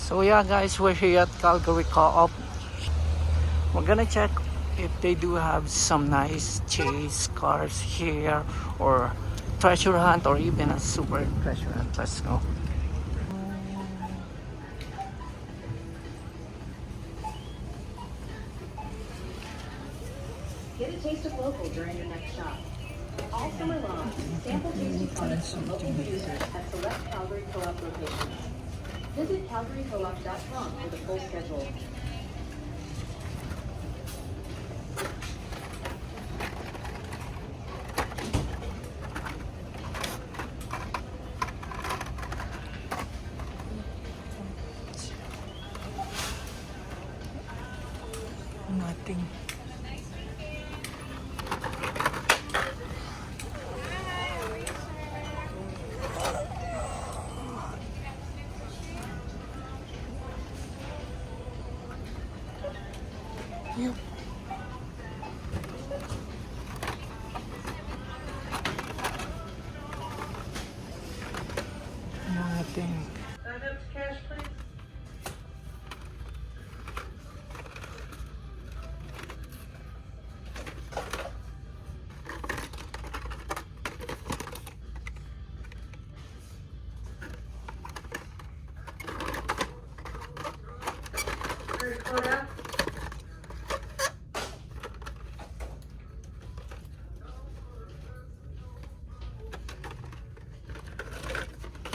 So yeah guys, we're here at Calgary Co-op. We're gonna check if they do have some nice chase cars here, or treasure hunt, or even a super treasure hunt. Let's go. Get a taste of local during your next shop. All summer long, sample tasty products from local producers at select Calgary Co-op locations. Visit calgarycoop.com for the full schedule. Nothing. Yep. Nothing. Cash, please.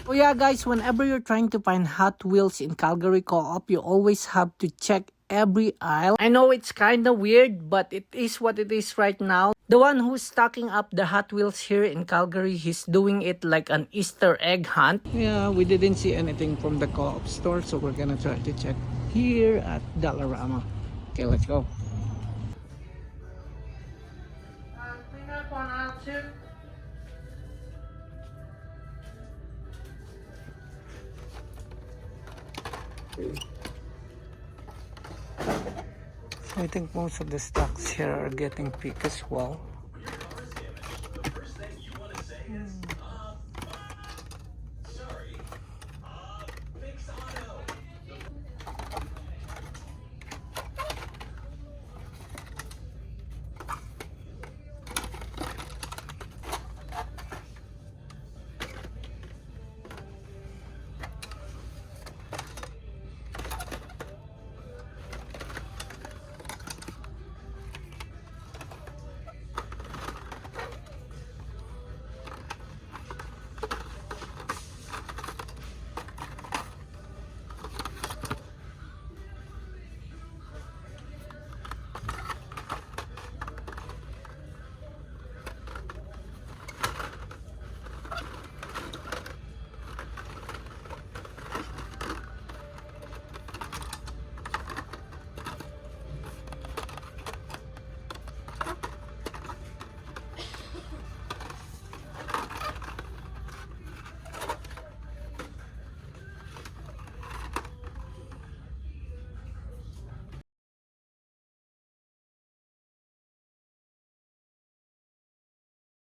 Oh yeah guys, whenever you're trying to find Hot Wheels in Calgary Co-op, you always have to check every aisle. I know it's kind of weird, but it is what it is right now. The one who's stocking up the Hot Wheels here in Calgary, he's doing it like an Easter egg hunt. Yeah, we didn't see anything from the Co-op store, so we're gonna try to check here at Dollarama. Okay, let's go. Clean up on aisle 2. So I think most of the stocks here are getting picked as well.